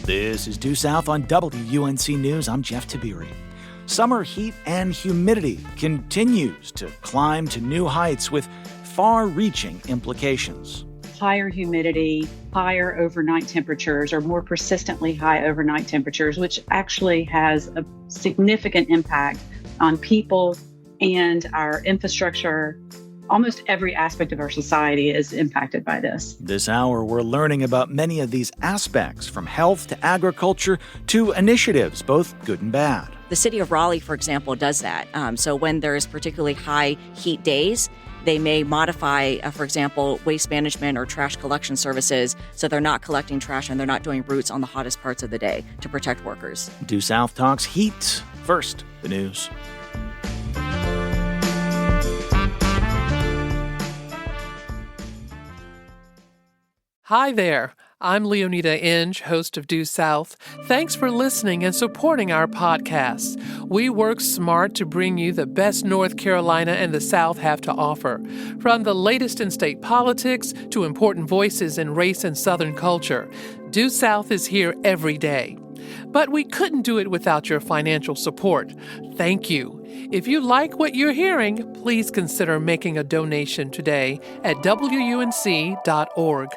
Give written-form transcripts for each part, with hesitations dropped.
This is Due South on WUNC News. I'm Jeff Tiberii. Summer heat and humidity continues to climb to new heights with far-reaching implications. Higher humidity, higher overnight temperatures, or more persistently high overnight temperatures, which actually has a significant impact on people and our infrastructure. Almost every aspect of our society is impacted by this. This hour, we're learning about many of these aspects, from health to agriculture to initiatives, both good and bad. The city of Raleigh, for example, does that. So when there's particularly high heat days, they may modify, for example, waste management or trash collection services so they're not collecting trash and they're not doing routes on the hottest parts of the day to protect workers. Due South talks heat. First, the news. Hi there. I'm Leoneda Inge, host of Due South. Thanks for listening and supporting our podcast. We work smart to bring you the best North Carolina and the South have to offer, from the latest in state politics to important voices in race and Southern culture. Due South is here every day. But we couldn't do it without your financial support. Thank you. If you like what you're hearing, please consider making a donation today at WUNC.org.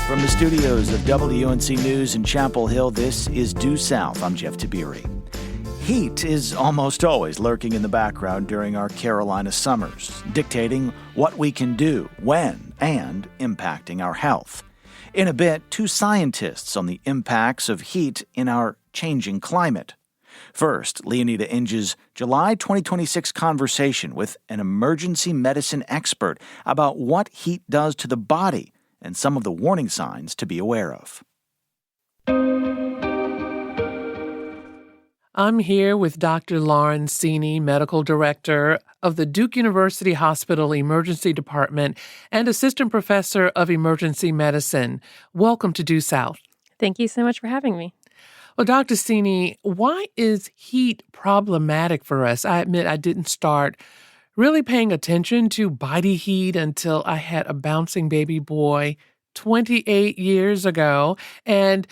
From the studios of WUNC News in Chapel Hill, this is Due South. I'm Jeff Tiberii. Heat is almost always lurking in the background during our Carolina summers, dictating what we can do, when, and impacting our health. In a bit, two scientists on the impacts of heat in our changing climate. First, Leoneda Inge's July 2026 conversation with an emergency medicine expert about what heat does to the body and some of the warning signs to be aware of. I'm here with Dr. Lauren Siewny, Medical Director of the Duke University Hospital Emergency Department and Assistant Professor of Emergency Medicine. Welcome to Due South. Thank you so much for having me. Well, Dr. Siewny, why is heat problematic for us? I admit I didn't start really paying attention to body heat until I had a bouncing baby boy 28 years ago. And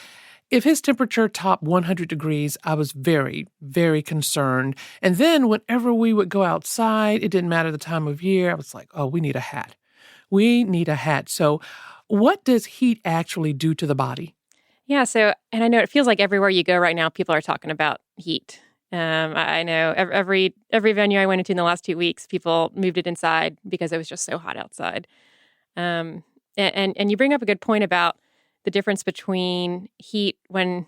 if his temperature topped 100 degrees, I was very, very concerned. And then whenever we would go outside, it didn't matter the time of year, I was like, oh, we need a hat. We need a hat. So what does heat actually do to the body? Yeah, and I know it feels like everywhere you go right now, people are talking about heat. I know every venue I went into in the last 2 weeks, people moved it inside because it was just so hot outside. And you bring up a good point about the difference between heat when,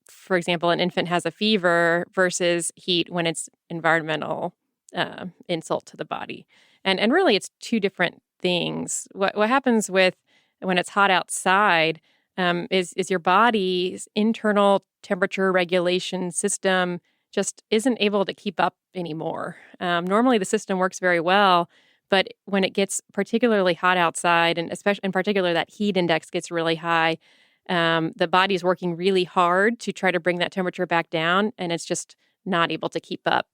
for example, an infant has a fever versus heat when it's environmental insult to the body. And really, it's two different things. What happens when it's hot outside is your body's internal temperature regulation system just isn't able to keep up anymore. Normally, the system works very well, but when it gets particularly hot outside, and especially in particular that heat index gets really high, the body's working really hard to try to bring that temperature back down, and it's just not able to keep up.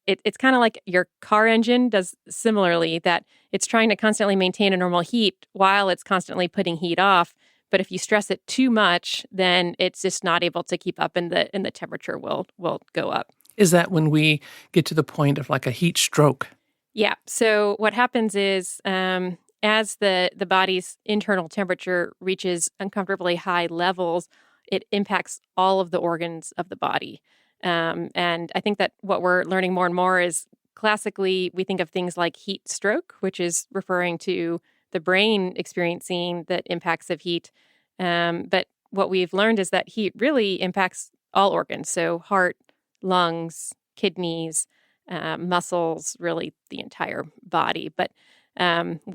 It's kind of like your car engine does similarly, that it's trying to constantly maintain a normal heat while it's constantly putting heat off. But if you stress it too much, then it's just not able to keep up, and the temperature will go up. Is that when we get to the point of like a heat stroke? Yeah. So what happens is as the body's internal temperature reaches uncomfortably high levels, it impacts all of the organs of the body. And I think that what we're learning more and more is classically we think of things like heat stroke, which is referring to the brain experiencing the impacts of heat. But what we've learned is that heat really impacts all organs. So heart, lungs, kidneys, muscles, really the entire body. But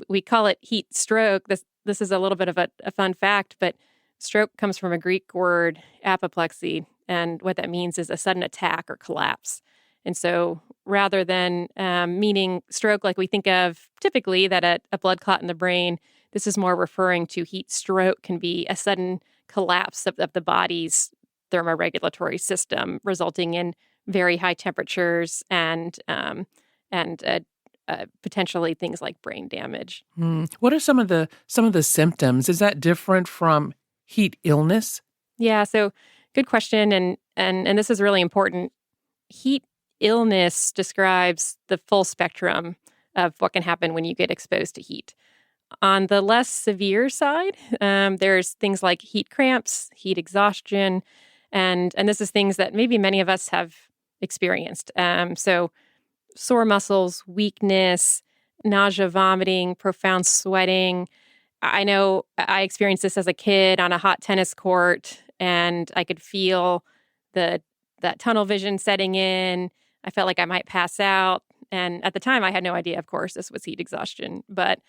we call it heat stroke. This is a little bit of a fun fact, but stroke comes from a Greek word, apoplexy. And what that means is a sudden attack or collapse. And so rather than meaning stroke like we think of typically that a blood clot in the brain, this is more referring to heat stroke can be a sudden collapse of the body's thermoregulatory system, resulting in very high temperatures and potentially things like brain damage. What are some of the symptoms? Is that different from heat illness? Yeah, so good question, and this is really important. Heat illness describes the full spectrum of what can happen when you get exposed to heat. On the less severe side, there's things like heat cramps, heat exhaustion, and this is things that maybe many of us have experienced. So sore muscles, weakness, nausea, vomiting, profound sweating. I know I experienced this as a kid on a hot tennis court, and I could feel that tunnel vision setting in. I felt like I might pass out. And at the time, I had no idea, of course, this was heat exhaustion. But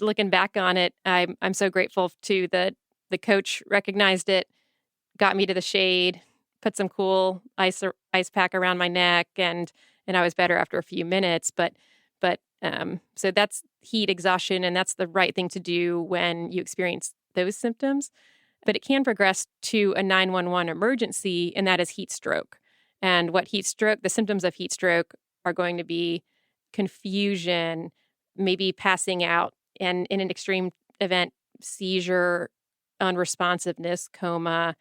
looking back on it, I'm so grateful to the coach recognized it, got me to the shade, put some cool ice pack around my neck, and I was better after a few minutes. But so that's heat exhaustion, and that's the right thing to do when you experience those symptoms. But it can progress to a 911 emergency, and that is heat stroke. And the symptoms of heat stroke are going to be confusion, maybe passing out, and in an extreme event, seizure, unresponsiveness, coma.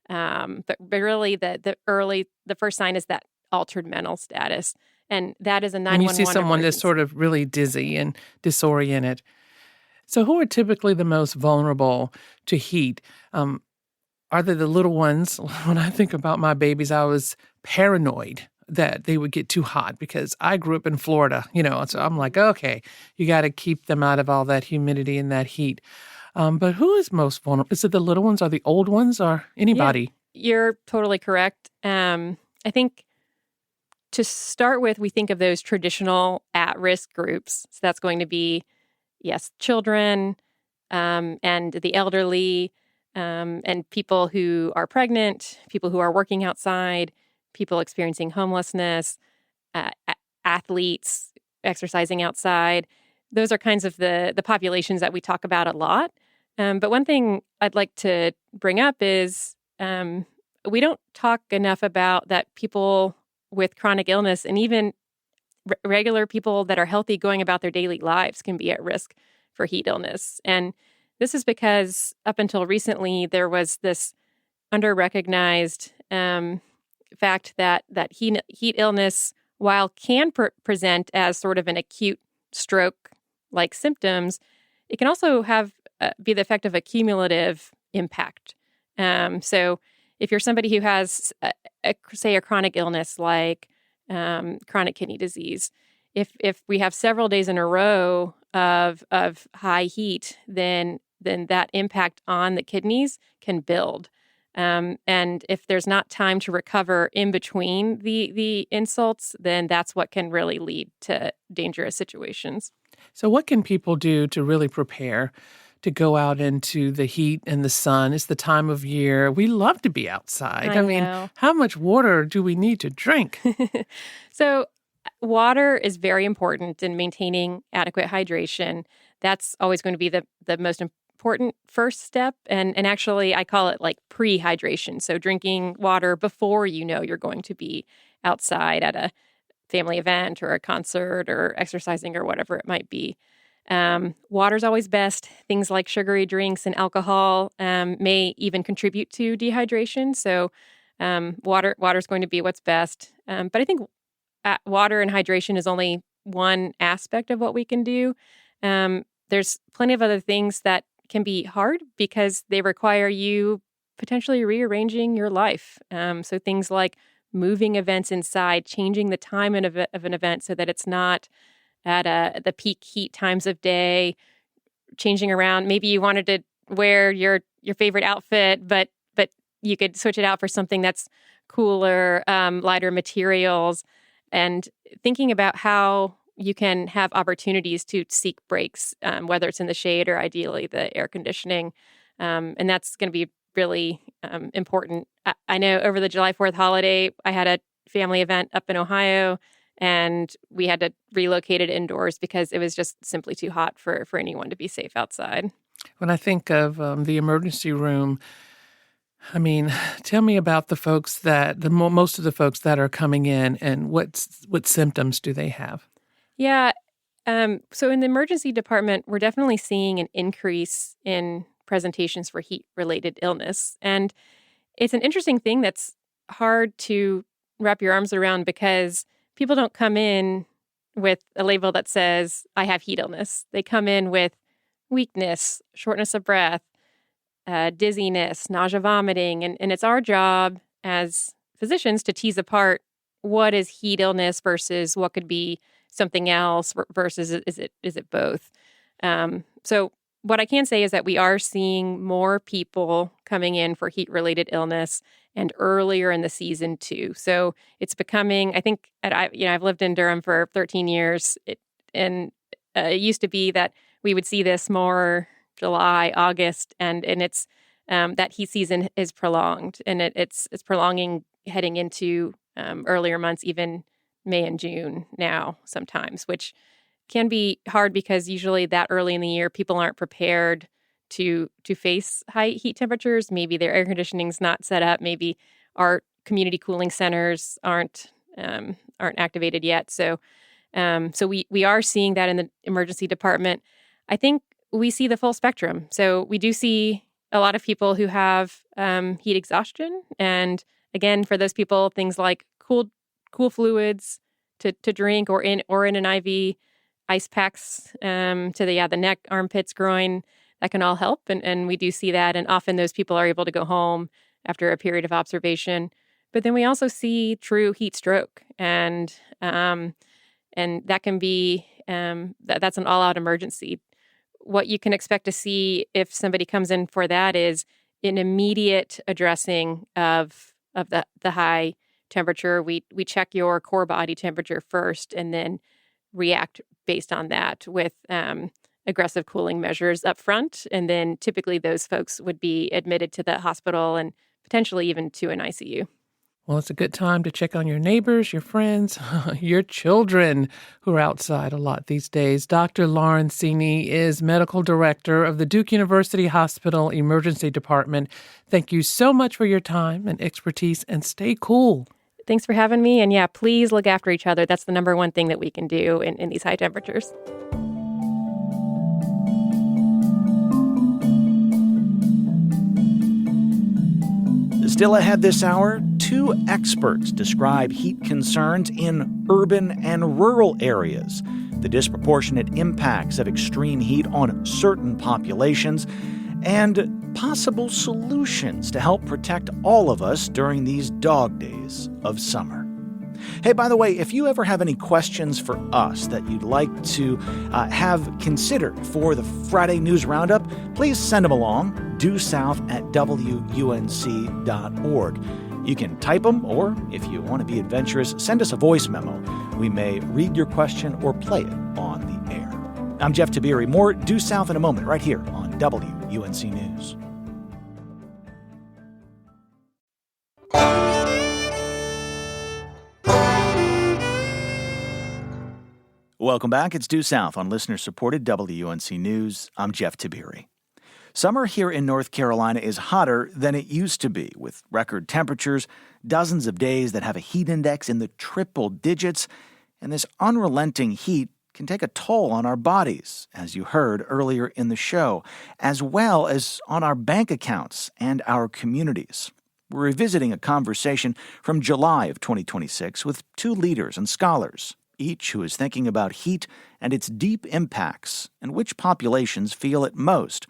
But really, the first sign is that altered mental status, and that is a 911 When you see someone that's emergency. sort of really dizzy and disoriented. So who are typically the most vulnerable to heat? Are they the little ones? When I think about my babies, I was paranoid that they would get too hot because I grew up in Florida, so I'm like, okay, you got to keep them out of all that humidity and that heat. But who is most vulnerable? Is it the little ones or the old ones or anybody? Yeah, you're totally correct. I think to start with, we think of those traditional at-risk groups. So that's going to be, yes, children and the elderly and people who are pregnant, people who are working outside, people experiencing homelessness, athletes exercising outside. Those are kinds of the populations that we talk about a lot. But one thing I'd like to bring up is we don't talk enough about that people with chronic illness and even regular people that are healthy going about their daily lives can be at risk for heat illness. And this is because up until recently, there was this under-recognized fact that heat illness, while can present as sort of an acute stroke-like symptoms, it can also have be the effect of a cumulative impact. So if you're somebody who has, say, a chronic illness like chronic kidney disease, if we have several days in a row of high heat, then that impact on the kidneys can build. And if there's not time to recover in between the insults, then that's what can really lead to dangerous situations. So what can people do to really prepare to go out into the heat and the sun? It's the time of year. We love to be outside. I mean, know. how much water do we need to drink? So water is very important in maintaining adequate hydration. That's always going to be the most important first step. And actually, I call it like pre-hydration. So drinking water before you know you're going to be outside at a family event or a concert or exercising or whatever it might be. Water's always best. Things like sugary drinks and alcohol may even contribute to dehydration. So water's going to be what's best. But I think water and hydration is only one aspect of what we can do. There's plenty of other things that can be hard because they require you potentially rearranging your life. So things like moving events inside, changing the time of an event so that it's not at the peak heat times of day, changing around. Maybe you wanted to wear your favorite outfit, but you could switch it out for something that's cooler, lighter materials, and thinking about how you can have opportunities to seek breaks, whether it's in the shade or ideally the air conditioning. And that's going to be really important. I know over the July 4th holiday, I had a family event up in Ohio, and we had to relocate it indoors because it was just simply too hot for anyone to be safe outside. When I think of the emergency room, I mean, tell me about the folks most of the folks that are coming in, and what symptoms do they have? Yeah. So in the emergency department, we're definitely seeing an increase in presentations for heat-related illness. And it's an interesting thing that's hard to wrap your arms around because people don't come in with a label that says, I have heat illness. They come in with weakness, shortness of breath, dizziness, nausea, vomiting. And it's our job as physicians to tease apart what is heat illness versus what could be something else versus is it both. So what I can say is that we are seeing more people coming in for heat-related illness and earlier in the season too. So it's becoming, I think, I've lived in Durham for 13 years, and it used to be that we would see this more July, August, and it's that heat season is prolonged, and it's prolonging heading into earlier months, even May and June now sometimes, which can be hard because usually that early in the year, people aren't prepared to face high heat temperatures. Maybe their air conditioning's not set up. Maybe our community cooling centers aren't activated yet. So we are seeing that in the emergency department. I think we see the full spectrum. So we do see a lot of people who have heat exhaustion, and again, for those people, things like cool fluids to drink or in an IV, ice packs to the neck, armpits, groin, that can all help. And we do see that. And often those people are able to go home after a period of observation. But then we also see true heat stroke. And that can be, that's an all-out emergency. What you can expect to see if somebody comes in for that is an immediate addressing of the high temperature. We check your core body temperature first and then react based on that with aggressive cooling measures up front. And then typically those folks would be admitted to the hospital and potentially even to an ICU. Well, it's a good time to check on your neighbors, your friends, your children who are outside a lot these days. Dr. Lauren Siewny is medical director of the Duke University Hospital Emergency Department. Thank you so much for your time and expertise, and stay cool. Thanks for having me. And please look after each other. That's the number one thing that we can do in these high temperatures. Still ahead this hour, two experts describe heat concerns in urban and rural areas, the disproportionate impacts of extreme heat on certain populations, and possible solutions to help protect all of us during these dog days of summer. Hey, by the way, if you ever have any questions for us that you'd like to have considered for the Friday News Roundup, please send them along, duesouth@wunc.org. You can type them, or if you want to be adventurous, send us a voice memo. We may read your question or play it on the air. I'm Jeff Tiberii. More Due South in a moment, right here on WUNC News. Welcome back. It's Due South on listener-supported WUNC News. I'm Jeff Tiberii. Summer here in North Carolina is hotter than it used to be, with record temperatures, dozens of days that have a heat index in the triple digits, and this unrelenting heat can take a toll on our bodies, as you heard earlier in the show, as well as on our bank accounts and our communities. We're revisiting a conversation from July of 2026 with two leaders and scholars, each who is thinking about heat and its deep impacts and which populations feel it most.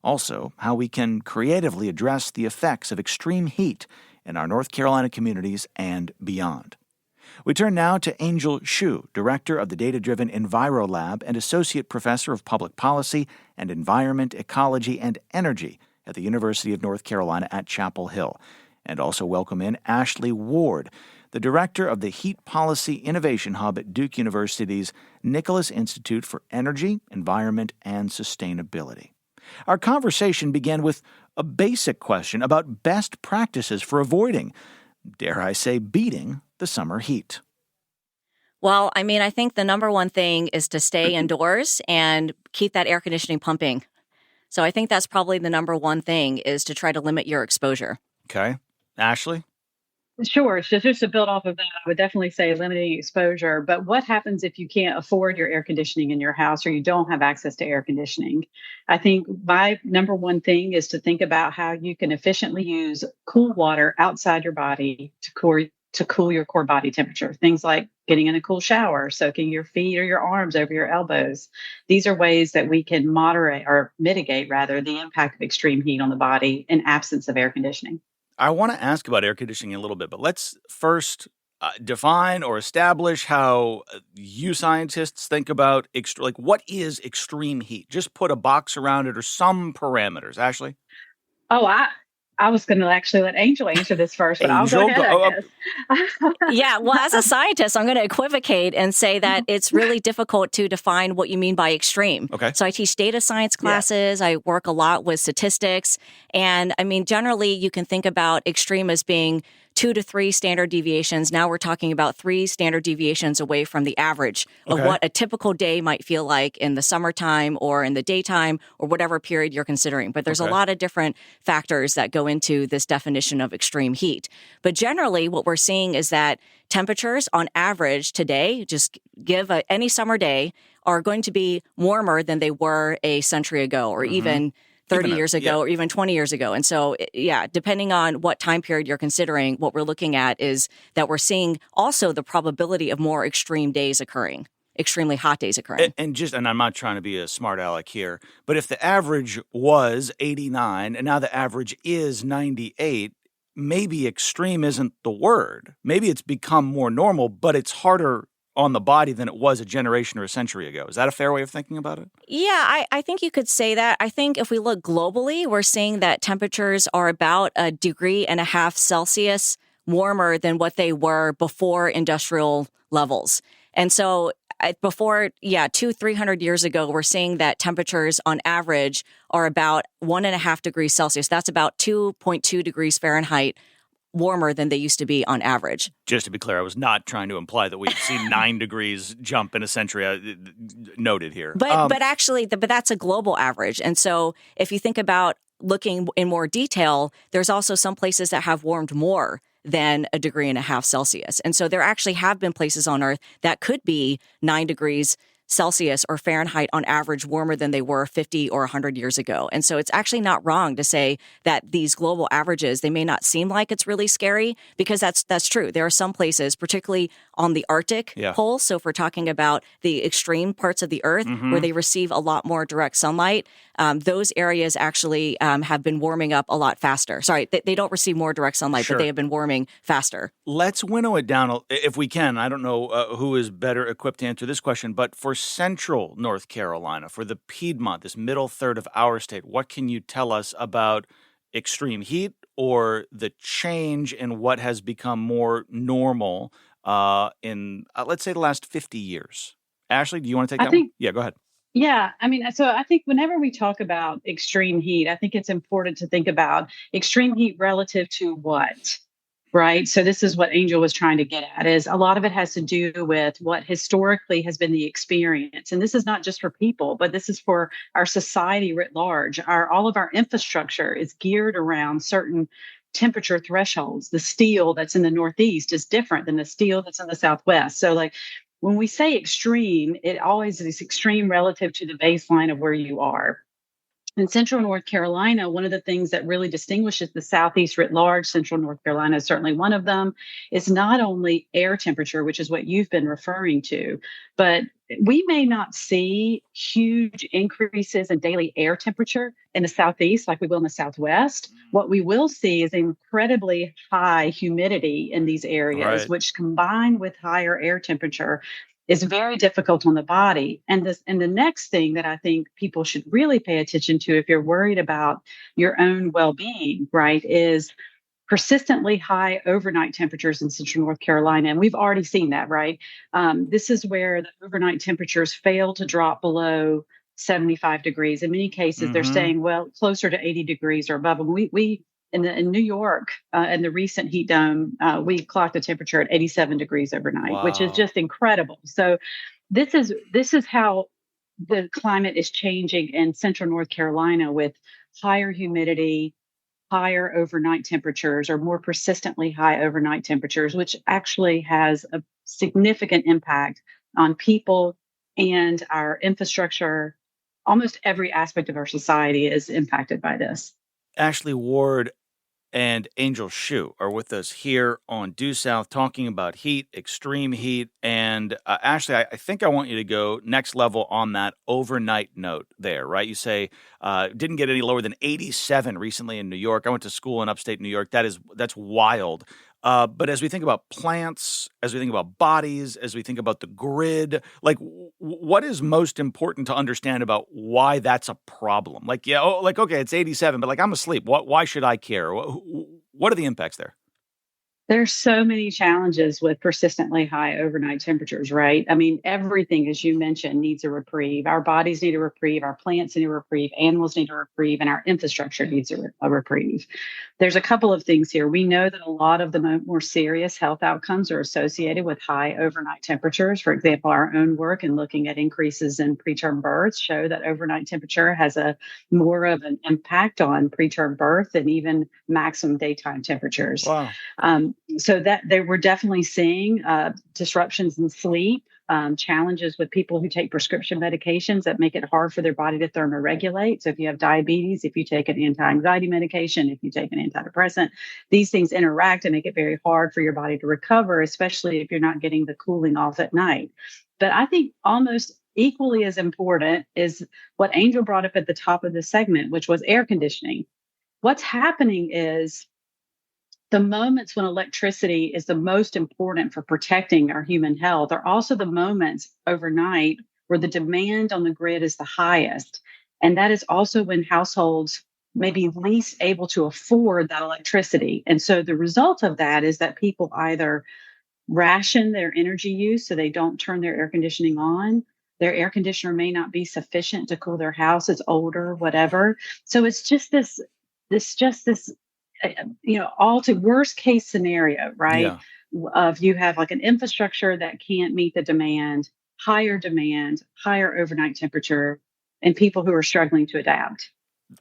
Also, how we can creatively address the effects of extreme heat in our North Carolina communities and beyond. We turn now to Angel Xu, director of the Data-Driven EnviroLab and associate professor of public policy and environment, ecology, and energy at the University of North Carolina at Chapel Hill. And also welcome in Ashley Ward, the director of the Heat Policy Innovation Hub at Duke University's Nicholas Institute for Energy, Environment, and Sustainability. Our conversation began with a basic question about best practices for avoiding, dare I say, beating the summer heat. Well, I think the number one thing is to stay indoors and keep that air conditioning pumping. So I think that's probably the number one thing, is to try to limit your exposure. Okay. Ashley? Sure. So just to build off of that, I would definitely say limiting exposure. But what happens if you can't afford your air conditioning in your house or you don't have access to air conditioning? I think my number one thing is to think about how you can efficiently use cool water outside your body to cool your core body temperature. Things like getting in a cool shower, soaking your feet or your arms over your elbows. These are ways that we can moderate or mitigate, rather, the impact of extreme heat on the body in absence of air conditioning. I want to ask about air conditioning a little bit, but let's first define or establish how you scientists think about what is extreme heat? Just put a box around it or some parameters. Ashley? Oh, I was going to actually let Angel answer this first, but I'll go ahead, I guess. Yeah, well, as a scientist, I'm going to equivocate and say that it's really difficult to define what you mean by extreme. Okay. So I teach data science classes. Yeah. I work a lot with statistics. And I mean, generally, you can think about extreme as being 2 to 3 standard deviations. Now we're talking about 3 standard deviations away from the average of what a typical day might feel like in the summertime or in the daytime or whatever period you're considering. But there's a lot of different factors that go into this definition of extreme heat. But generally, what we're seeing is that temperatures on average today, just give any summer day, are going to be warmer than they were a century ago or even 30 years ago or even 20 years ago. And so, depending on what time period you're considering, what we're looking at is that we're seeing also the probability of more extreme days occurring, extremely hot days occurring. And I'm not trying to be a smart aleck here, but if the average was 89 and now the average is 98, maybe extreme isn't the word. Maybe it's become more normal, but it's harder on the body than it was a generation or a century ago. Is that a fair way of thinking about it? Yeah, I think you could say that. I think if we look globally, we're seeing that temperatures are about 1.5 degrees Celsius warmer than what they were before industrial levels. And so before, 200-300 years ago, we're seeing that temperatures on average are about 1.5 degrees Celsius. That's about 2.2 degrees Fahrenheit warmer than they used to be on average. Just to be clear, I was not trying to imply that we've seen 9 degrees jump in a century. Noted here. But actually, that's a global average. And so if you think about looking in more detail, there's also some places that have warmed more than 1.5 degrees Celsius. And so there actually have been places on Earth that could be 9 degrees Celsius or Fahrenheit on average warmer than they were 50 or 100 years ago. And so it's actually not wrong to say that these global averages, they may not seem like it's really scary, because that's true. There are some places, particularly on the Arctic pole. So if we're talking about the extreme parts of the Earth where they receive a lot more direct sunlight, those areas actually have been warming up a lot faster. Sorry, they don't receive more direct sunlight, but they have been warming faster. Let's winnow it down if we can. I don't know who is better equipped to answer this question, but for central North Carolina, for the Piedmont, this middle third of our state, what can you tell us about extreme heat or the change in what has become more normal in, let's say, the last 50 years? Ashley, do you want to take that one? Yeah, go ahead. Yeah, I mean, so I think whenever we talk about extreme heat, I think it's important to think about extreme heat relative to what? Right. So this is what Angel was trying to get at, is a lot of it has to do with what historically has been the experience. And this is not just for people, but this is for our society writ large. All of our infrastructure is geared around certain temperature thresholds. The steel that's in the Northeast is different than the steel that's in the Southwest. So when we say extreme, it always is extreme relative to the baseline of where you are. In central North Carolina, one of the things that really distinguishes the Southeast writ large, central North Carolina is certainly one of them, is not only air temperature, which is what you've been referring to, but we may not see huge increases in daily air temperature in the Southeast like we will in the Southwest. What we will see is incredibly high humidity in these areas, which combined with higher air temperature is very difficult on the body. And the next thing that I think people should really pay attention to if you're worried about your own well-being, right, is persistently high overnight temperatures in central North Carolina. And we've already seen that, right? This is where the overnight temperatures fail to drop below 75 degrees. In many cases, they're staying closer to 80 degrees or above. And we in New York, in the recent heat dome, we clocked a temperature at 87 degrees overnight, which is just incredible. So this is how the climate is changing in central North Carolina with higher humidity, higher overnight temperatures, or more persistently high overnight temperatures, which actually has a significant impact on people and our infrastructure. Almost every aspect of our society is impacted by this. Ashley Ward and Angel Shue are with us here on Due South talking about heat, extreme heat. And Ashley, I think I want you to go next level on that overnight note there, right? You say didn't get any lower than 87 recently in New York. I went to school in upstate New York. That's wild. But as we think about plants, as we think about bodies, as we think about the grid, like what is most important to understand about why that's a problem? Like, okay, it's 87, but like I'm asleep. Why should I care? What are the impacts there? There's so many challenges with persistently high overnight temperatures, right? I mean, everything, as you mentioned, needs a reprieve. Our bodies need a reprieve, our plants need a reprieve, animals need a reprieve, and our infrastructure needs a reprieve. There's a couple of things here. We know that a lot of the more serious health outcomes are associated with high overnight temperatures. For example, our own work in looking at increases in preterm births show that overnight temperature has a more of an impact on preterm birth than even maximum daytime temperatures. Wow. So that they were definitely seeing disruptions in sleep, challenges with people who take prescription medications that make it hard for their body to thermoregulate. So if you have diabetes, if you take an anti-anxiety medication, if you take an antidepressant, these things interact and make it very hard for your body to recover, especially if you're not getting the cooling off at night. But I think almost equally as important is what Angel brought up at the top of the segment, which was air conditioning. What's happening is the moments when electricity is the most important for protecting our human health are also the moments overnight where the demand on the grid is the highest. And that is also when households may be least able to afford that electricity. And so the result of that is that people either ration their energy use so they don't turn their air conditioning on. Their air conditioner may not be sufficient to cool their house. It's older, whatever. So it's just this all to worst case scenario, right? Yeah. Of you have like an infrastructure that can't meet the demand, higher overnight temperature, and people who are struggling to adapt.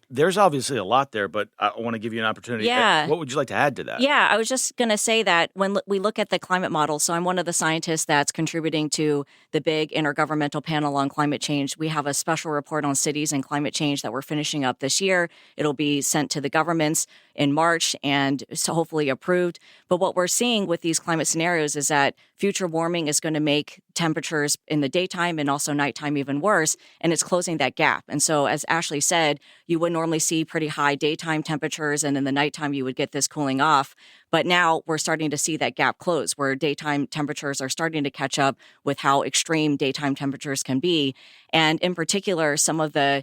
There's obviously a lot there, but I want to give you an opportunity. Yeah. What would you like to add to that? Yeah, I was just going to say that when we look at the climate model, so I'm one of the scientists that's contributing to the big intergovernmental panel on climate change. We have a special report on cities and climate change that we're finishing up this year. It'll be sent to the governments in March and so hopefully approved. But what we're seeing with these climate scenarios is that future warming is going to make temperatures in the daytime and also nighttime even worse, and it's closing that gap. And so, as Ashley said, you would normally see pretty high daytime temperatures, and in the nighttime you would get this cooling off. But now we're starting to see that gap close, where daytime temperatures are starting to catch up with how extreme daytime temperatures can be. And in particular, some of the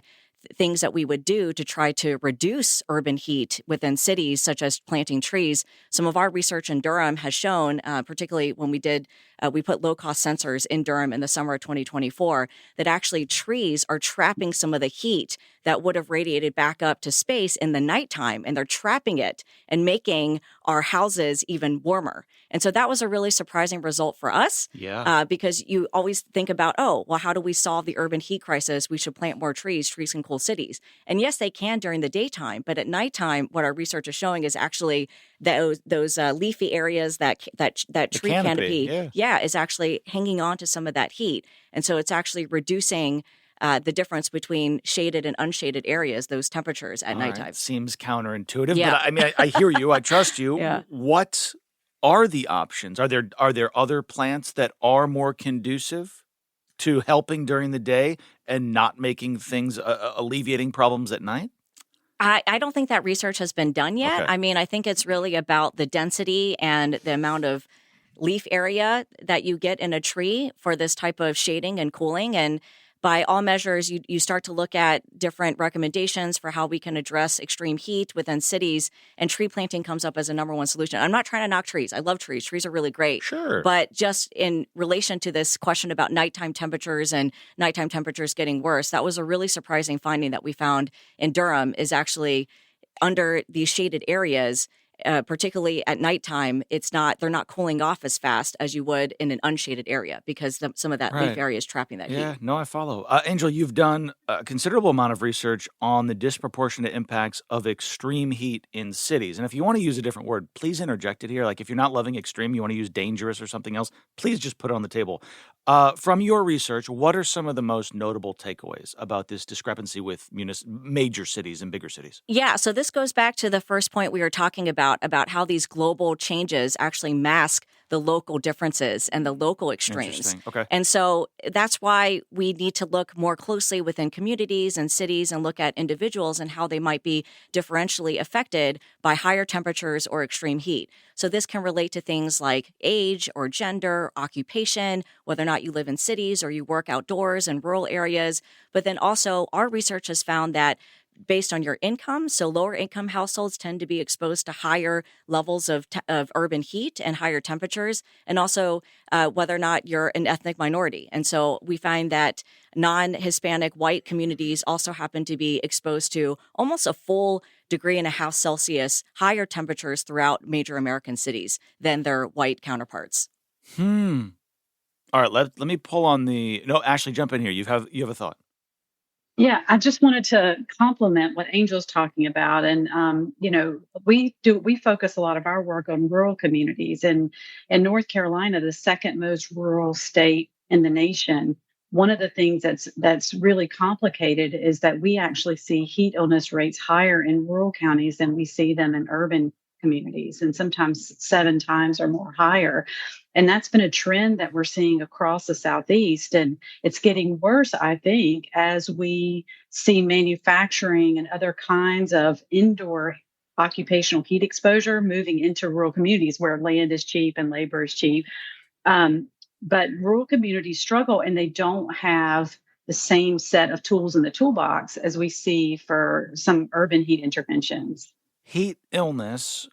things that we would do to try to reduce urban heat within cities, such as planting trees. Some of our research in Durham has shown, particularly when we put low-cost sensors in Durham in the summer of 2024, that actually trees are trapping some of the heat that would have radiated back up to space in the nighttime, and they're trapping it and making our houses even warmer. And so that was a really surprising result for us. Yeah. Because you always think about, how do we solve the urban heat crisis? We should plant more trees. Trees can cool cities. And yes, they can during the daytime, but at nighttime, what our research is showing is actually those leafy areas, that tree canopy, is actually hanging on to some of that heat. And so it's actually reducing the difference between shaded and unshaded areas, those temperatures at nighttime. Right. Seems counterintuitive, Yeah. but I mean, I hear you. I trust you. Yeah. What are the options? Are there other plants that are more conducive to helping during the day and not making things alleviating problems at night? I don't think that research has been done yet. Okay. I mean, I think it's really about the density and the amount of leaf area that you get in a tree for this type of shading and cooling. And by all measures, you start to look at different recommendations for how we can address extreme heat within cities, and tree planting comes up as a number one solution. I'm not trying to knock trees. I love trees. Trees are really great. Sure. But just in relation to this question about nighttime temperatures and nighttime temperatures getting worse, that was a really surprising finding that we found in Durham, is actually under these shaded areas, particularly at nighttime, they're not cooling off as fast as you would in an unshaded area because some of that leaf Right. area is trapping that Yeah, heat. no, I follow. Angel, you've done a considerable amount of research on the disproportionate impacts of extreme heat in cities. And if you want to use a different word, please interject it here. Like if you're not loving extreme, you want to use dangerous or something else, please just put it on the table. From your research, what are some of the most notable takeaways about this discrepancy with major cities and bigger cities? Yeah, so this goes back to the first point we were talking about how these global changes actually mask the local differences and the local extremes. Interesting. Okay. And so that's why we need to look more closely within communities and cities and look at individuals and how they might be differentially affected by higher temperatures or extreme heat. So this can relate to things like age or gender, occupation, whether or not you live in cities or you work outdoors in rural areas. But then also our research has found that based on your income. So lower income households tend to be exposed to higher levels of urban heat and higher temperatures, and also whether or not you're an ethnic minority. And so we find that non-Hispanic white communities also happen to be exposed to almost a full degree and a half Celsius higher temperatures throughout major American cities than their white counterparts. All right, let me pull on the... No, Ashley, jump in here. You have a thought. Yeah, I just wanted to compliment what Angel's talking about. And, we focus a lot of our work on rural communities. And in North Carolina, the second most rural state in the nation, one of the things that's really complicated is that we actually see heat illness rates higher in rural counties than we see them in urban communities, and sometimes 7 times or more higher. And that's been a trend that we're seeing across the Southeast. And it's getting worse, I think, as we see manufacturing and other kinds of indoor occupational heat exposure moving into rural communities where land is cheap and labor is cheap. But rural communities struggle and they don't have the same set of tools in the toolbox as we see for some urban heat interventions. Heat illness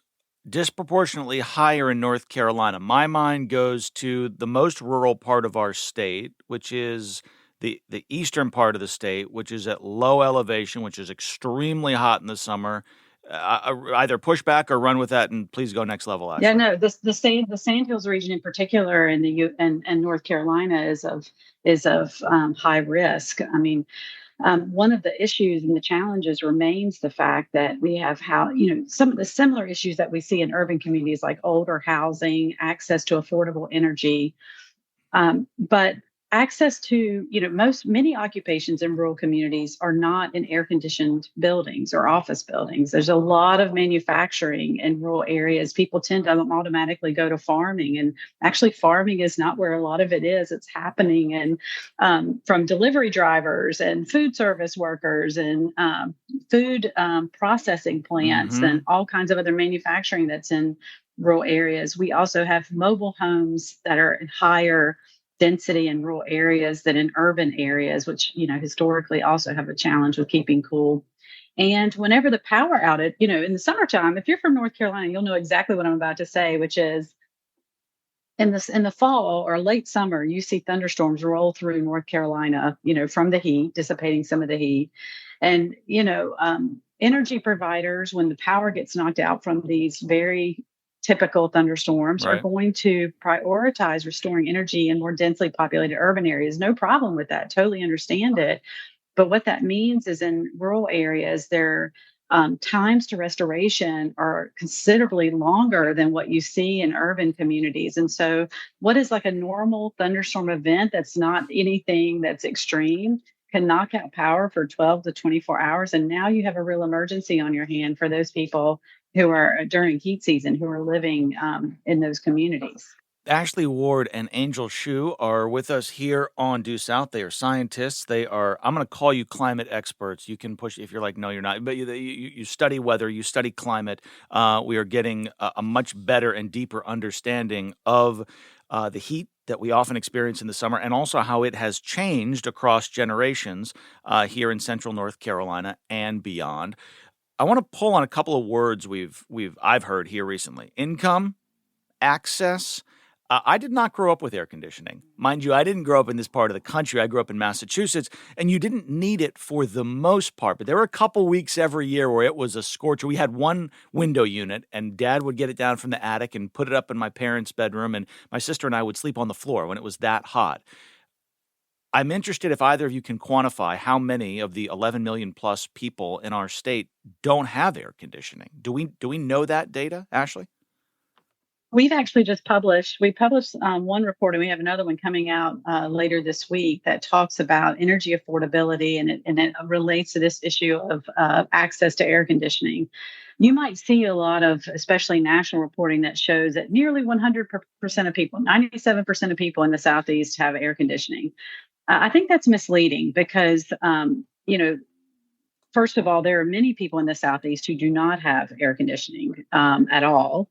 disproportionately higher in North Carolina. My mind goes to the most rural part of our state, which is the eastern part of the state, which is at low elevation, which is extremely hot in the summer. Either push back or run with that, and please go next level, Ashley. Yeah, no, the Sandhills region in particular in and North Carolina is of high risk. I mean, one of the issues and the challenges remains the fact that we have some of the similar issues that we see in urban communities, like older housing, access to affordable energy, but access to many occupations in rural communities are not in air conditioned buildings or office buildings. There's a lot of manufacturing in rural areas. People tend to automatically go to farming, and actually farming is not where a lot of it is. It's happening from delivery drivers and food service workers and food processing plants and all kinds of other manufacturing that's in rural areas. We also have mobile homes that are in higher density in rural areas than in urban areas, which, historically also have a challenge with keeping cool. And whenever the power outage, in the summertime, if you're from North Carolina, you'll know exactly what I'm about to say, which is in the fall or late summer, you see thunderstorms roll through North Carolina, from the heat, dissipating some of the heat. And, energy providers, when the power gets knocked out from these very typical thunderstorms, Right, are going to prioritize restoring energy in more densely populated urban areas. No problem with that. Totally understand it. But what that means is in rural areas, their times to restoration are considerably longer than what you see in urban communities. And so what is like a normal thunderstorm event that's not anything that's extreme can knock out power for 12 to 24 hours. And now you have a real emergency on your hand for those people who are during heat season, who are living in those communities. Ashley Ward and Angel Shu are with us here on Due South. They are scientists. They are, I'm going to call you climate experts. You can push if you're like, no, you're not. But you study weather, you study climate. We are getting a much better and deeper understanding of the heat that we often experience in the summer, and also how it has changed across generations here in central North Carolina and beyond. I want to pull on a couple of words I've heard here recently: income, access, I did not grow up with air conditioning. Mind you, I didn't grow up in this part of the country. I grew up in Massachusetts, and you didn't need it for the most part. But there were a couple weeks every year where it was a scorcher. We had one window unit, and Dad would get it down from the attic and put it up in my parents' bedroom, and my sister and I would sleep on the floor when it was that hot. I'm interested if either of you can quantify how many of the 11 million plus people in our state don't have air conditioning. Do we know that data, Ashley? We've actually just published one report, and we have another one coming out later this week that talks about energy affordability, and it relates to this issue of access to air conditioning. You might see a lot of, especially national reporting, that shows that nearly 100% of people, 97% of people in the Southeast have air conditioning. I think that's misleading because, first of all, there are many people in the Southeast who do not have air conditioning at all.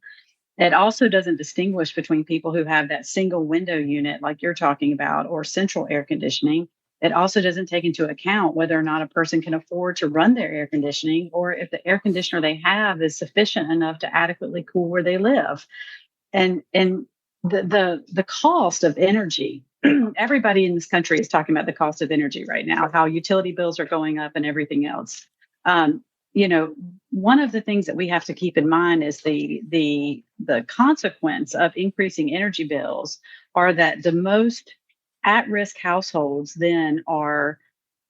It also doesn't distinguish between people who have that single window unit like you're talking about or central air conditioning. It also doesn't take into account whether or not a person can afford to run their air conditioning or if the air conditioner they have is sufficient enough to adequately cool where they live. And the cost of energy, everybody in this country is talking about the cost of energy right now, how utility bills are going up and everything else. One of the things that we have to keep in mind is the consequence of increasing energy bills are that the most at-risk households then are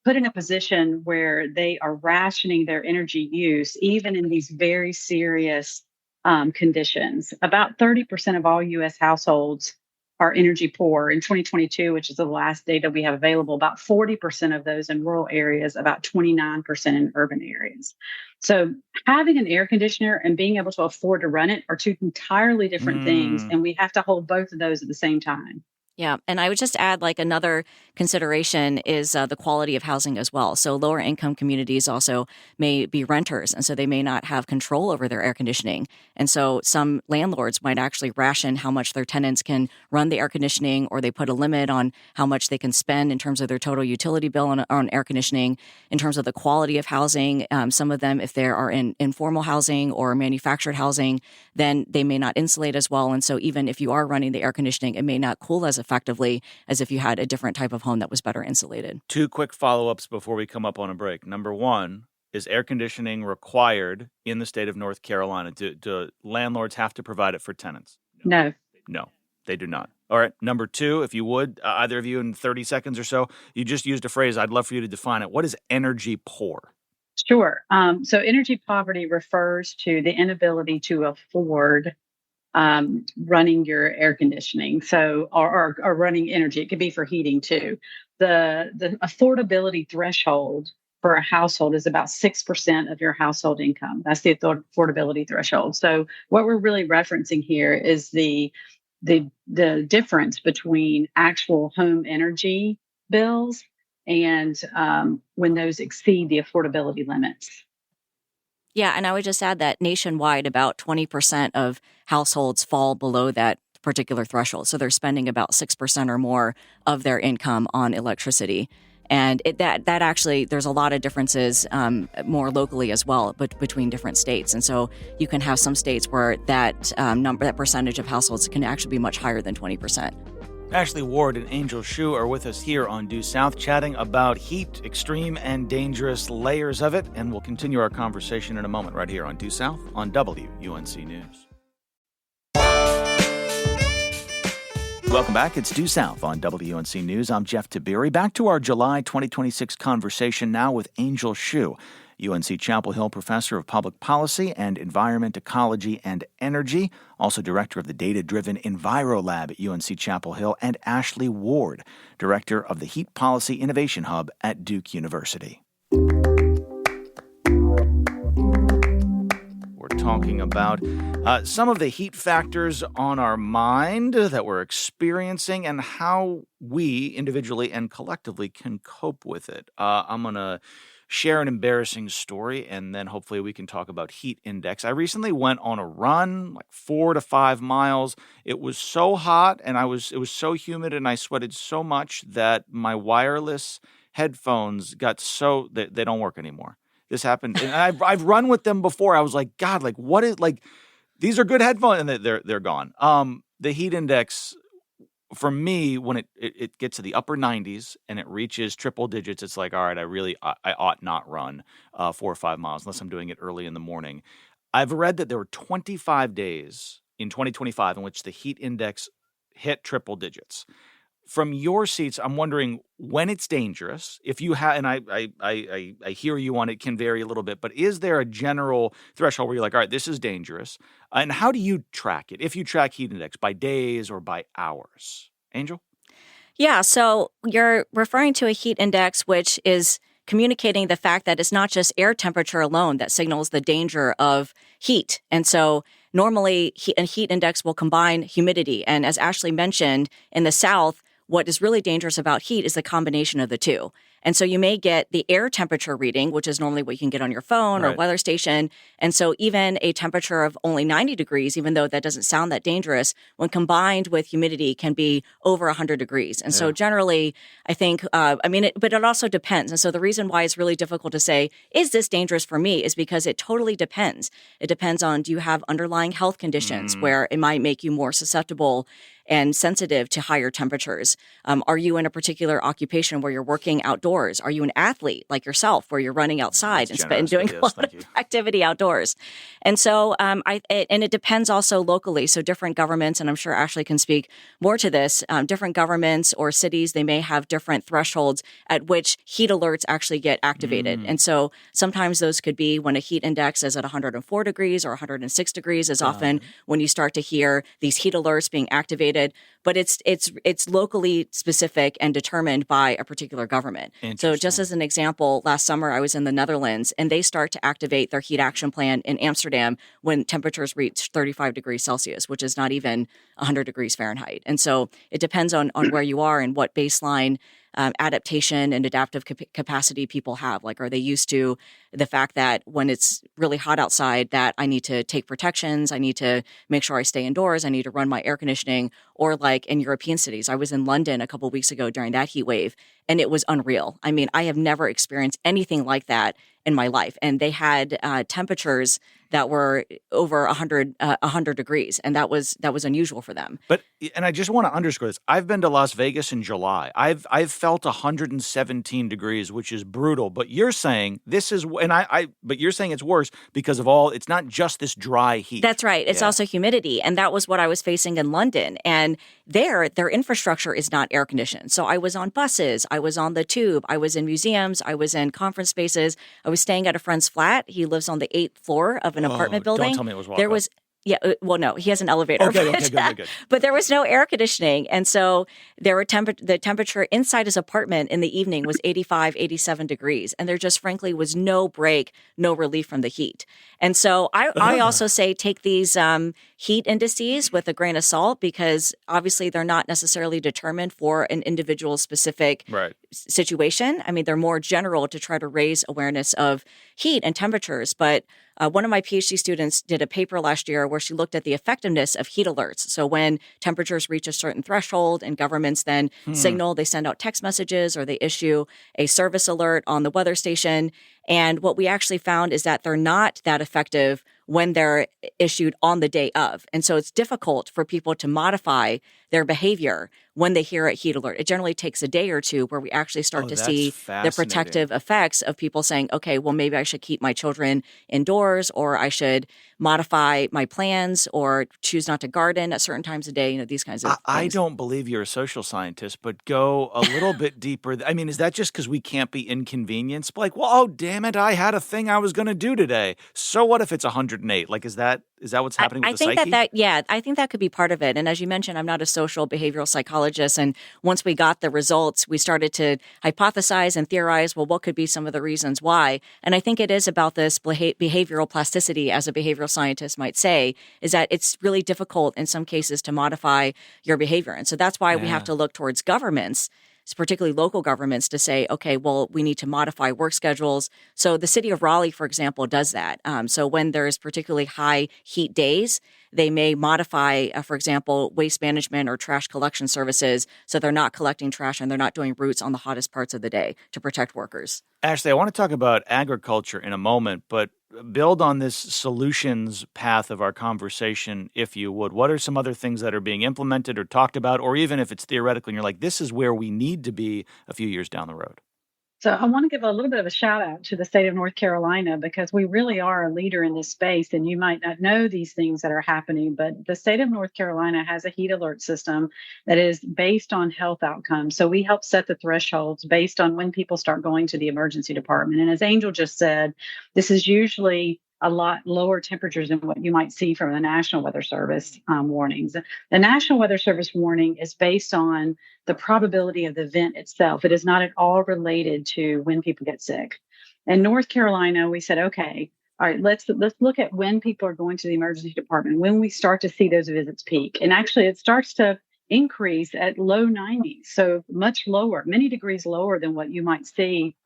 put in a position where they are rationing their energy use, even in these very serious conditions. About 30% of all U.S. households are energy poor. In 2022, which is the last data we have available, about 40% of those in rural areas, about 29% in urban areas. So having an air conditioner and being able to afford to run it are two entirely different things, and we have to hold both of those at the same time. Yeah. And I would just add another consideration is the quality of housing as well. So lower income communities also may be renters. And so they may not have control over their air conditioning. And so some landlords might actually ration how much their tenants can run the air conditioning, or they put a limit on how much they can spend in terms of their total utility bill on air conditioning. In terms of the quality of housing, some of them, if they are in informal housing or manufactured housing, then they may not insulate as well. And so even if you are running the air conditioning, it may not cool as effectively as if you had a different type of home that was better insulated. Two quick follow-ups before we come up on a break. Number one, is air conditioning required in the state of North Carolina? Do landlords have to provide it for tenants? No. No, they do not. All right. Number two, if you would, either of you in 30 seconds or so, you just used a phrase. I'd love for you to define it. What is energy poor? Sure. So energy poverty refers to the inability to afford running your air conditioning, or running energy. It could be for heating too. The affordability threshold for a household is about 6% of your household income. That's the affordability threshold. So what we're really referencing here is the difference between actual home energy bills and when those exceed the affordability limits. Yeah, and I would just add that nationwide, about 20% of households fall below that particular threshold. So they're spending about 6% or more of their income on electricity. And that actually, there's a lot of differences more locally as well, but between different states. And so you can have some states where that percentage of households can actually be much higher than 20%. Ashley Ward and Angel Hsu are with us here on Due South, chatting about heat, extreme and dangerous layers of it, and we'll continue our conversation in a moment right here on Due South on WUNC News. Welcome back. It's Due South on WUNC News. I'm Jeff Tiberii. Back to our July 2026 conversation now with Angel Hsu, UNC Chapel Hill Professor of Public Policy and Environment, Ecology, and Energy, also Director of the Data-Driven Enviro Lab at UNC Chapel Hill, and Ashley Ward, Director of the Heat Policy Innovation Hub at Duke University. We're talking about some of the heat factors on our mind that we're experiencing and how we individually and collectively can cope with it. I'm going to share an embarrassing story, and then hopefully we can talk about heat index. I recently went on a run, 4 to 5 miles. It was so hot, and it was so humid, and I sweated so much that my wireless headphones got so that they don't work anymore. This happened, and I've run with them before. I was like, God, what is these are good headphones, and they're gone. The heat index for me, when it gets to the upper 90s and it reaches triple digits, it's like, all right, I ought not run 4 or 5 miles unless I'm doing it early in the morning. I've read that there were 25 days in 2025 in which the heat index hit triple digits. From your seats, I'm wondering when it's dangerous. If you have, and I hear you on it can vary a little bit, but is there a general threshold where you're like, all right, this is dangerous? And how do you track it? If you track heat index by days or by hours, Angel? Yeah, so you're referring to a heat index, which is communicating the fact that it's not just air temperature alone that signals the danger of heat. And so normally a heat index will combine humidity. And as Ashley mentioned, in the South, what is really dangerous about heat is the combination of the two. And so you may get the air temperature reading, which is normally what you can get on your phone or weather station. And so even a temperature of only 90 degrees, even though that doesn't sound that dangerous, when combined with humidity can be over 100 degrees. And so generally, I think, but it also depends. And so the reason why it's really difficult to say, is this dangerous for me, is because it totally depends. It depends on, do you have underlying health conditions where it might make you more susceptible and sensitive to higher temperatures? Are you in a particular occupation where you're working outdoors? Are you an athlete like yourself where you're running outside and doing a lot of activity outdoors? And so it depends also locally. So different governments, and I'm sure Ashley can speak more to this, different governments or cities, they may have different thresholds at which heat alerts actually get activated. And so sometimes those could be when a heat index is at 104 degrees or 106 degrees is often when you start to hear these heat alerts being activated. But it's locally specific and determined by a particular government. So just as an example, last summer I was in the Netherlands and they start to activate their heat action plan in Amsterdam when temperatures reach 35 degrees Celsius, which is not even 100 degrees Fahrenheit. And so it depends on where you are and what baseline adaptation and adaptive capacity people have. Like, are they used to the fact that when it's really hot outside that I need to take protections, I need to make sure I stay indoors, I need to run my air conditioning? Or like in European cities, I was in London a couple of weeks ago during that heat wave, and it was unreal. I mean, I have never experienced anything like that in my life. And they had temperatures that were over 100 degrees, and that was unusual for them. But and I just want to underscore this. I've been to Las Vegas in July. I've felt 117 degrees, which is brutal. But you're saying this is, but you're saying it's worse because of it's not just this dry heat. That's right. It's also humidity, and that was what I was facing in London. And their infrastructure is not air conditioned. So I was on buses, I was on the tube, I was in museums, I was in conference spaces. I was staying at a friend's flat. He lives on the 8th floor of an apartment building. Don't tell me it was walk-up. No, he has an elevator. Okay, good. But there was no air conditioning. And so the temperature inside his apartment in the evening was 85, 87 degrees. And there just frankly was no break, no relief from the heat. And so I also say take these heat indices with a grain of salt, because obviously they're not necessarily determined for an individual specific situation. I mean, they're more general to try to raise awareness of heat and temperatures. But one of my PhD students did a paper last year where she looked at the effectiveness of heat alerts. So when temperatures reach a certain threshold and governments then signal, they send out text messages or they issue a service alert on the weather station. And what we actually found is that they're not that effective when they're issued on the day of. And so it's difficult for people to modify their behavior when they hear a heat alert. It generally takes a day or two where we actually start to see the protective effects of people saying, okay, well, maybe I should keep my children indoors, or I should modify my plans or choose not to garden at certain times of day, these kinds of things. I don't believe you're a social scientist, but go a little bit deeper. I mean, is that just because we can't be inconvenienced? Like, well, oh, damn it, I had a thing I was going to do today. So what if it's 108? Like, is that what's happening with the psyche? I think that could be part of it. And as you mentioned, I'm not a social behavioral psychologist. And once we got the results, we started to hypothesize and theorize, well, what could be some of the reasons why? And I think it is about this behavioral plasticity, as a behavioral scientist might say, is that it's really difficult in some cases to modify your behavior. And so that's why we have to look towards governments, particularly local governments, to say, okay, well, we need to modify work schedules. So the city of Raleigh, for example, does that. So when there's particularly high heat days, they may modify, for example, waste management or trash collection services so they're not collecting trash and they're not doing routes on the hottest parts of the day to protect workers. Ashley, I want to talk about agriculture in a moment, but build on this solutions path of our conversation, if you would. What are some other things that are being implemented or talked about, or even if it's theoretical and you're like, this is where we need to be a few years down the road? So I want to give a little bit of a shout out to the state of North Carolina because we really are a leader in this space. And you might not know these things that are happening, but the state of North Carolina has a heat alert system that is based on health outcomes. So we help set the thresholds based on when people start going to the emergency department. And as Angel just said, this is usually a lot lower temperatures than what you might see from the National Weather Service warnings. The National Weather Service warning is based on the probability of the event itself. It is not at all related to when people get sick. In North Carolina, we said, okay, all right, let's look at when people are going to the emergency department, when we start to see those visits peak. And actually, it starts to increase at low 90s, so much lower, many degrees lower than what you might see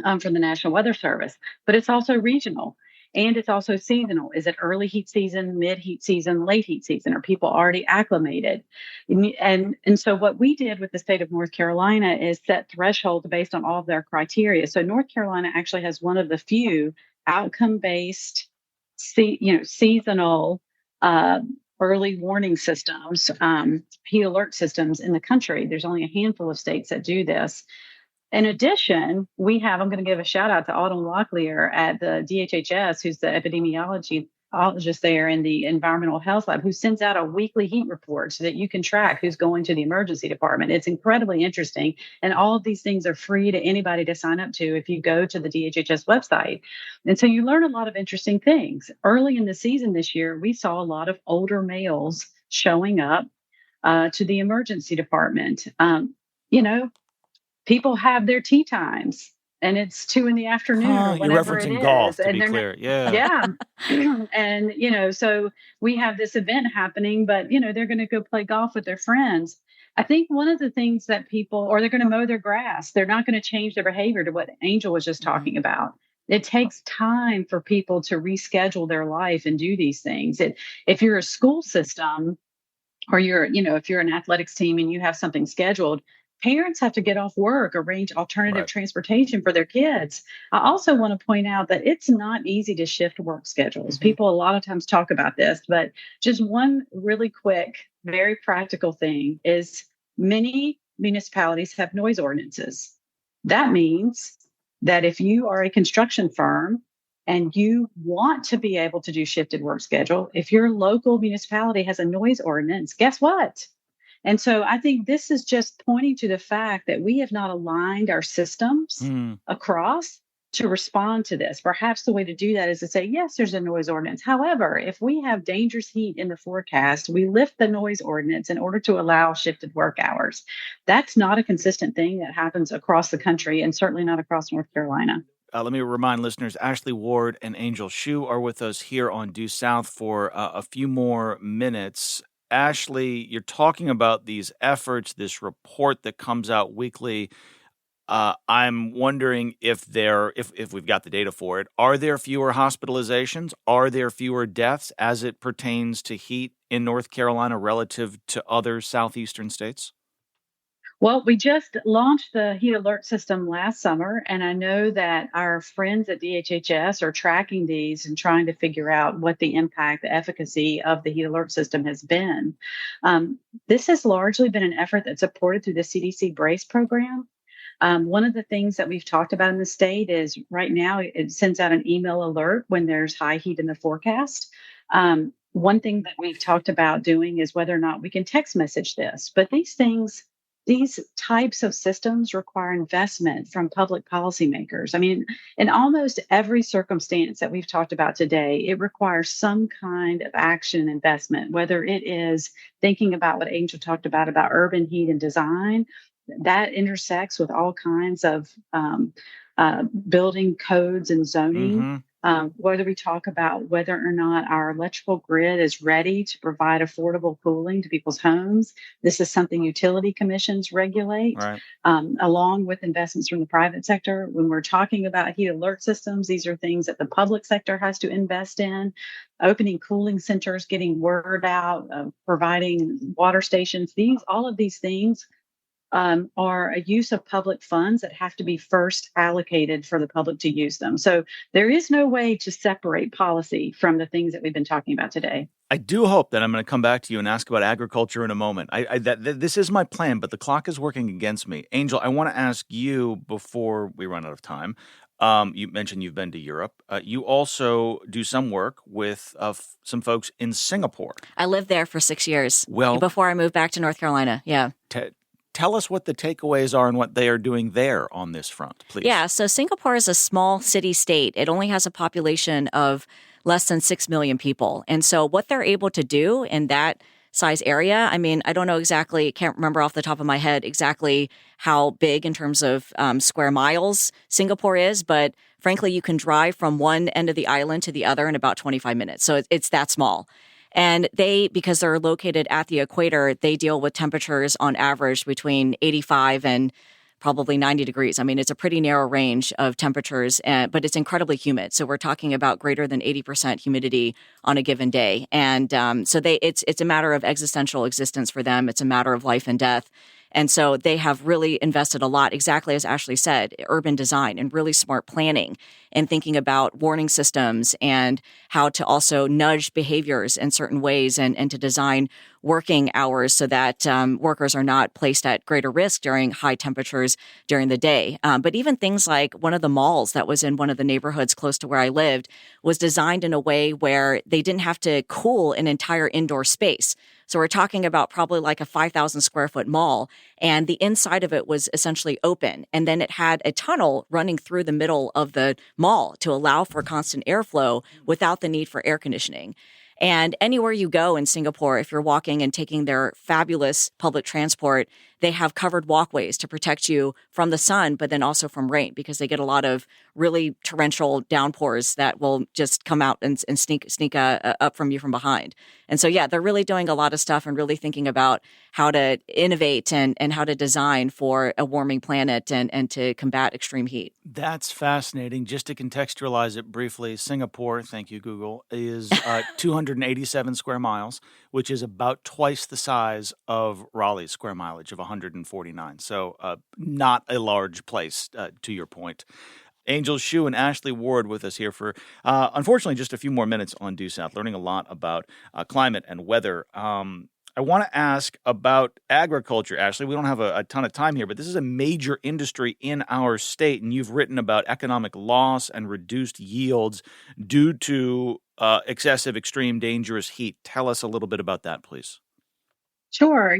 from the National Weather Service. But it's also regional. And it's also seasonal. Is it early heat season, mid heat season, late heat season? Are people already acclimated? And so what we did with the state of North Carolina is set thresholds based on all of their criteria. So North Carolina actually has one of the few outcome-based, seasonal early warning systems, heat alert systems in the country. There's only a handful of states that do this. In addition, I'm going to give a shout out to Autumn Locklear at the DHHS, who's the epidemiologist there in the environmental health lab, who sends out a weekly heat report so that you can track who's going to the emergency department. It's incredibly interesting. And all of these things are free to anybody to sign up to if you go to the DHHS website. And so you learn a lot of interesting things. Early in the season this year, we saw a lot of older males showing up to the emergency department. People have their tea times and it's 2 p.m. or You're whenever it referencing is. golf, to And be they're clear. Yeah. yeah. And, so we have this event happening, but, they're going to go play golf with their friends. I think one of the things that or they're going to mow their grass. They're not going to change their behavior to what Angel was just talking about. It takes time for people to reschedule their life and do these things. If you're a school system or if you're an athletics team and you have something scheduled, parents have to get off work, arrange alternative transportation for their kids. I also want to point out that it's not easy to shift work schedules. People a lot of times talk about this, but just one really quick, very practical thing is many municipalities have noise ordinances. That means that if you are a construction firm and you want to be able to do shifted work schedule, if your local municipality has a noise ordinance, guess what? And so I think this is just pointing to the fact that we have not aligned our systems across to respond to this. Perhaps the way to do that is to say, yes, there's a noise ordinance. However, if we have dangerous heat in the forecast, we lift the noise ordinance in order to allow shifted work hours. That's not a consistent thing that happens across the country and certainly not across North Carolina. Let me remind listeners, Ashley Ward and Angel Hsu are with us here on Due South for a few more minutes. Ashley, you're talking about these efforts, this report that comes out weekly. I'm wondering if we've got the data for it, are there fewer hospitalizations? Are there fewer deaths as it pertains to heat in North Carolina relative to other southeastern states? Well, we just launched the heat alert system last summer, and I know that our friends at DHHS are tracking these and trying to figure out what the impact, the efficacy of the heat alert system has been. This has largely been an effort that's supported through the CDC BRACE program. One of the things that we've talked about in the state is right now it sends out an email alert when there's high heat in the forecast. One thing that we've talked about doing is whether or not we can text message this, but these types of systems require investment from public policymakers. I mean, in almost every circumstance that we've talked about today, it requires some kind of action and investment, whether it is thinking about what Angel talked about urban heat and design, that intersects with all kinds of building codes and zoning. Whether we talk about whether or not our electrical grid is ready to provide affordable cooling to people's homes. This is something utility commissions regulate, along with investments from the private sector. When we're talking about heat alert systems, these are things that the public sector has to invest in. Opening cooling centers, getting word out, providing water stations. All of these things are a use of public funds that have to be first allocated for the public to use them. So there is no way to separate policy from the things that we've been talking about today. I do hope that I'm going to come back to you and ask about agriculture in a moment. This is my plan, but the clock is working against me. Angel, I want to ask you before we run out of time. You mentioned you've been to Europe. You also do some work with some folks in Singapore. I lived there for 6 years Well, before I moved back to North Carolina. Yeah. Tell us what the takeaways are and what they are doing there on this front, please. Yeah. So Singapore is a small city state. It only has a population of less than 6 million people. And so what they're able to do in that size area, I mean, I don't know exactly, can't remember off the top of my head exactly how big in terms of square miles Singapore is, but frankly, you can drive from one end of the island to the other in about 25 minutes. So it's that small. And because they're located at the equator, they deal with temperatures on average between 85 and probably 90 degrees. I mean, it's a pretty narrow range of temperatures, but it's incredibly humid. So we're talking about greater than 80% humidity on a given day. And so it's a matter of existential existence for them. It's a matter of life and death. And so they have really invested a lot, exactly as Ashley said, urban design and really smart planning and thinking about warning systems and how to also nudge behaviors in certain ways and to design working hours so that workers are not placed at greater risk during high temperatures during the day. But even things like one of the malls that was in one of the neighborhoods close to where I lived was designed in a way where they didn't have to cool an entire indoor space. So we're talking about probably like a 5,000 square foot mall, and the inside of it was essentially open. And then it had a tunnel running through the middle of the mall to allow for constant airflow without the need for air conditioning. And anywhere you go in Singapore, if you're walking and taking their fabulous public transport, they have covered walkways to protect you from the sun, but then also from rain, because they get a lot of really torrential downpours that will just come out and sneak up from you from behind. And so, yeah, they're really doing a lot of stuff and really thinking about how to innovate and how to design for a warming planet and to combat extreme heat. That's fascinating. Just to contextualize it briefly, Singapore, thank you, Google, is 287 square miles, which is about twice the size of Raleigh's square mileage of 149. So not a large place, to your point. Angel Hsu and Ashley Ward with us here for, unfortunately, just a few more minutes on Due South, learning a lot about climate and weather. I want to ask about agriculture, Ashley. We don't have a ton of time here, but this is a major industry in our state, and you've written about economic loss and reduced yields due to excessive, extreme, dangerous heat. Tell us a little bit about that, please. Sure.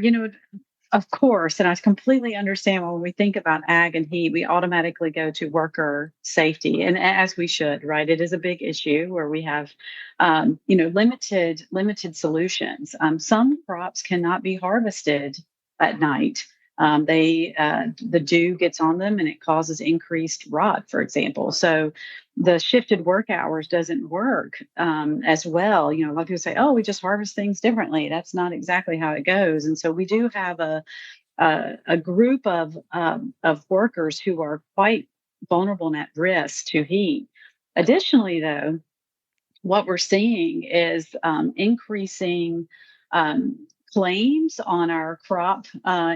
Of course, and I completely understand when we think about ag and heat, we automatically go to worker safety, and as we should, right? It is a big issue where we have, limited solutions. Some crops cannot be harvested at night. The dew gets on them and it causes increased rot, for example. So the shifted work hours doesn't work as well. A lot of people say, "Oh, we just harvest things differently." That's not exactly how it goes. And so we do have a group of workers who are quite vulnerable and at risk to heat. Additionally, though, what we're seeing is increasing claims on our crop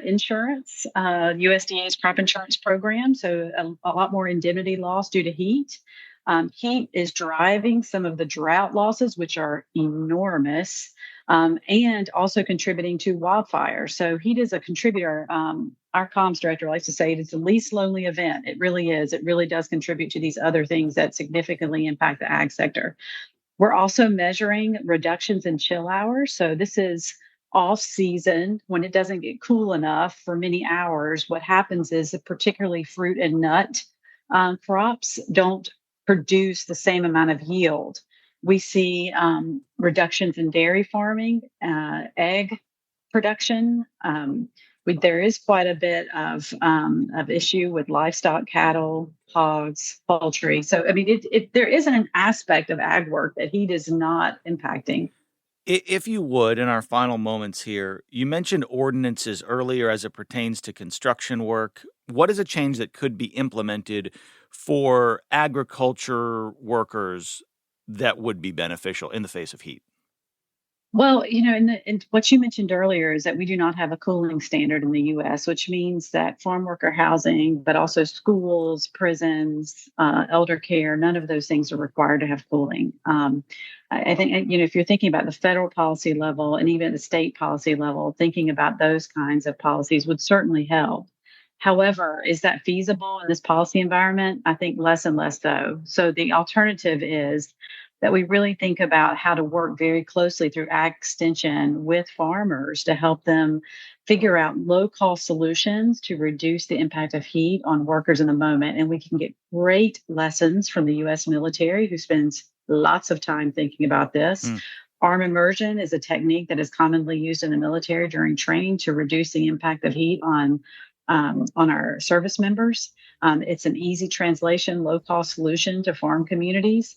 insurance, USDA's crop insurance program. So a lot more indemnity loss due to heat. Heat is driving some of the drought losses, which are enormous, and also contributing to wildfire. So heat is a contributor. Our comms director likes to say it's the least lonely event. It really is. It really does contribute to these other things that significantly impact the ag sector. We're also measuring reductions in chill hours. So this is off season when it doesn't get cool enough for many hours. What happens is that particularly fruit and nut crops don't produce the same amount of yield. We see reductions in dairy farming, egg production. There is quite a bit of issue with livestock, cattle, hogs, poultry. So, I mean, there isn't an aspect of ag work that heat is not impacting. If you would, in our final moments here, you mentioned ordinances earlier as it pertains to construction work. What is a change that could be implemented for agriculture workers that would be beneficial in the face of heat? Well, and what you mentioned earlier is that we do not have a cooling standard in the U.S., which means that farm worker housing, but also schools, prisons, elder care, none of those things are required to have cooling. I think, if you're thinking about the federal policy level and even the state policy level, thinking about those kinds of policies would certainly help. However, is that feasible in this policy environment? I think less and less so. So the alternative is that we really think about how to work very closely through ag extension with farmers to help them figure out low-cost solutions to reduce the impact of heat on workers in the moment. And we can get great lessons from the U.S. military, who spends lots of time thinking about this. Arm immersion is a technique that is commonly used in the military during training to reduce the impact of heat on our service members. It's an easy translation, low-cost solution to farm communities,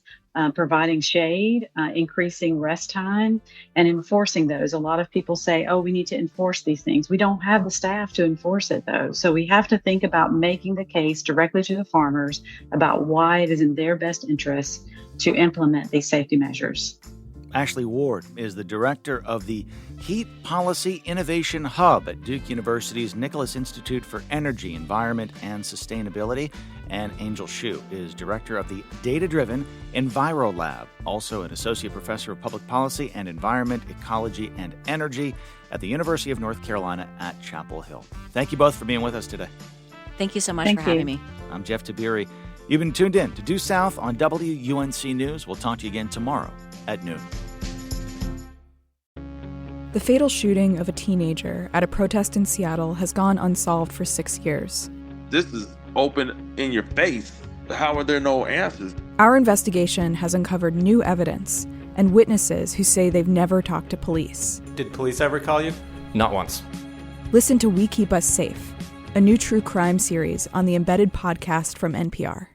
providing shade, increasing rest time, and enforcing those. A lot of people say, oh, we need to enforce these things. We don't have the staff to enforce it, though. So we have to think about making the case directly to the farmers about why it is in their best interest to implement these safety measures. Ashley Ward is the director of the Heat Policy Innovation Hub at Duke University's Nicholas Institute for Energy, Environment, and Sustainability. And Angel Hsu is director of the Data-Driven Enviro Lab, also an associate professor of public policy and environment, ecology, and energy at the University of North Carolina at Chapel Hill. Thank you both for being with us today. Thank you so much for having me. I'm Jeff Tiberii. You've been tuned in to Due South on WUNC News. We'll talk to you again tomorrow at noon. The fatal shooting of a teenager at a protest in Seattle has gone unsolved for 6 years. This is open in your face. How are there no answers? Our investigation has uncovered new evidence and witnesses who say they've never talked to police. Did police ever call you? Not once. Listen to We Keep Us Safe, a new true crime series on the Embedded podcast from NPR.